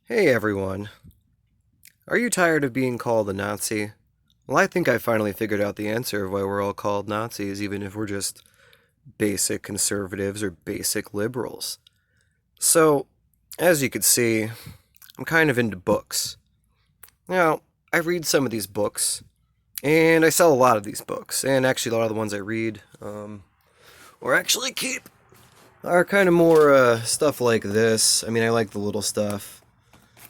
Hey everyone. Are you tired of being called a Nazi? Well, I think I finally figured out the answer of why we're all called Nazis, even if we're just basic conservatives or basic liberals. So, as you can see, I'm kind of into books. Now, I read some of these books, and I sell a lot of these books, and actually a lot of the ones I read, or actually keep, are kind of more stuff like this. I mean, I like the little stuff,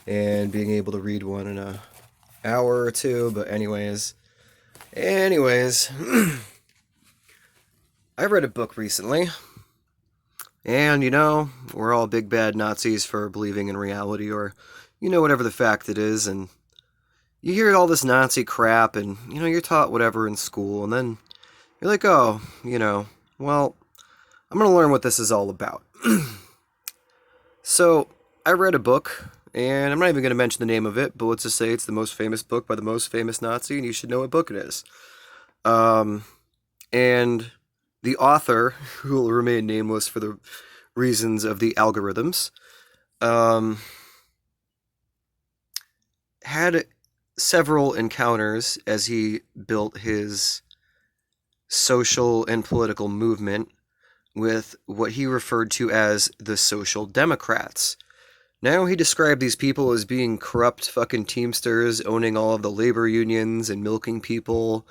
and being able to read one in a hour or two, but anyways, I read a book recently, and we're all big bad Nazis for believing in reality, or whatever the fact it is, and you hear all this Nazi crap, and you're taught whatever in school, and then you're like, oh, well, I'm gonna learn what this is all about. So I read a book, and I'm not even gonna mention the name of it, but let's just say it's the most famous book by the most famous Nazi, and you should know what book it is. Um, and the author, who will remain nameless for the reasons of the algorithms, um, had several encounters as he built his social and political movement with what he referred to as the Social Democrats. Now he described these people as being corrupt fucking teamsters, owning all of the labor unions and milking people,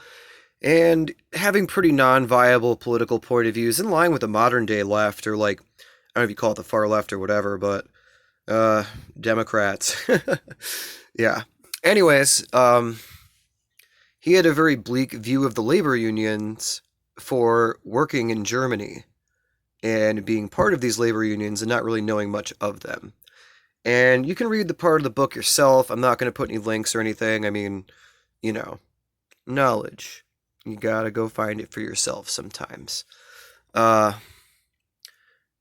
and having pretty non-viable political point of views in line with the modern day left, or like, I don't know if you call it the far left or whatever, but uh Democrats. Yeah. Anyways, he had a very bleak view of the labor unions for working in Germany and being part of these labor unions and not really knowing much of them. And you can read the part of the book yourself. I'm not going to put any links or anything. I mean, you know, knowledge. You gotta go find it for yourself sometimes. Uh,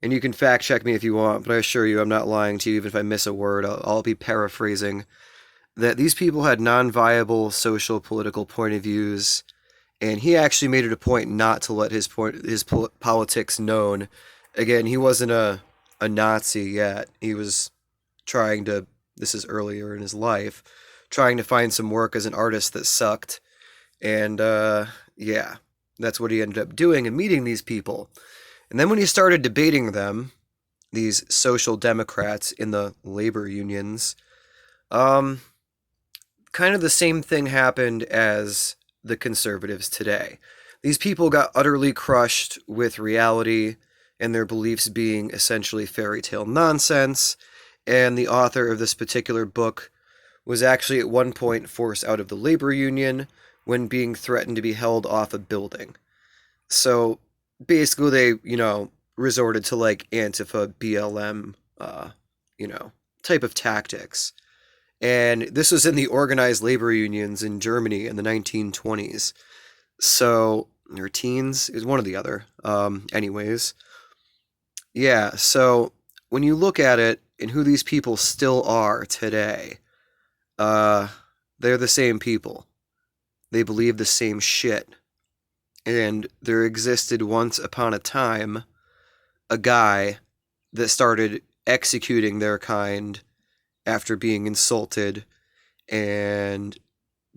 and you can fact check me if you want, but I assure you I'm not lying to you. Even if I miss a word, I'll be paraphrasing that these people had non-viable social political point of views, and he actually made it a point not to let his politics known. Again, he wasn't a Nazi yet. He was trying to. This is earlier in his life, trying to find some work as an artist that sucked, and yeah, that's what he ended up doing and meeting these people. And then when he started debating them, these social democrats in the labor unions, um, kind of the same thing happened as the conservatives today. These people got utterly crushed with reality and their beliefs being essentially fairy tale nonsense. And the author of this particular book was actually at one point forced out of the labor union when being threatened to be held off a building. So basically, they, resorted to like Antifa, BLM, you know, type of tactics. And this was in the organized labor unions in Germany in the 1920s. So, or teens, is one or the other. Anyways, yeah, so when you look at it and who these people still are today, uh, they're the same people. They believe the same shit. And there existed once upon a time a guy that started executing their kind after being insulted and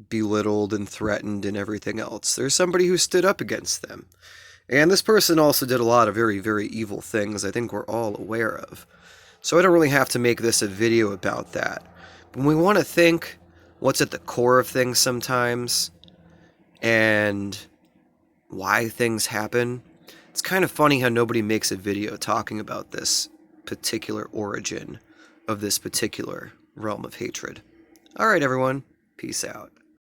belittled and threatened and everything else. There's somebody who stood up against them. And this person also did a lot of very, very evil things I think we're all aware of. So I don't really have to make this a video about that. But when we want to think what's at the core of things sometimes and why things happen, it's kind of funny how nobody makes a video talking about this particular origin of this particular realm of hatred. Alright, everyone. Peace out.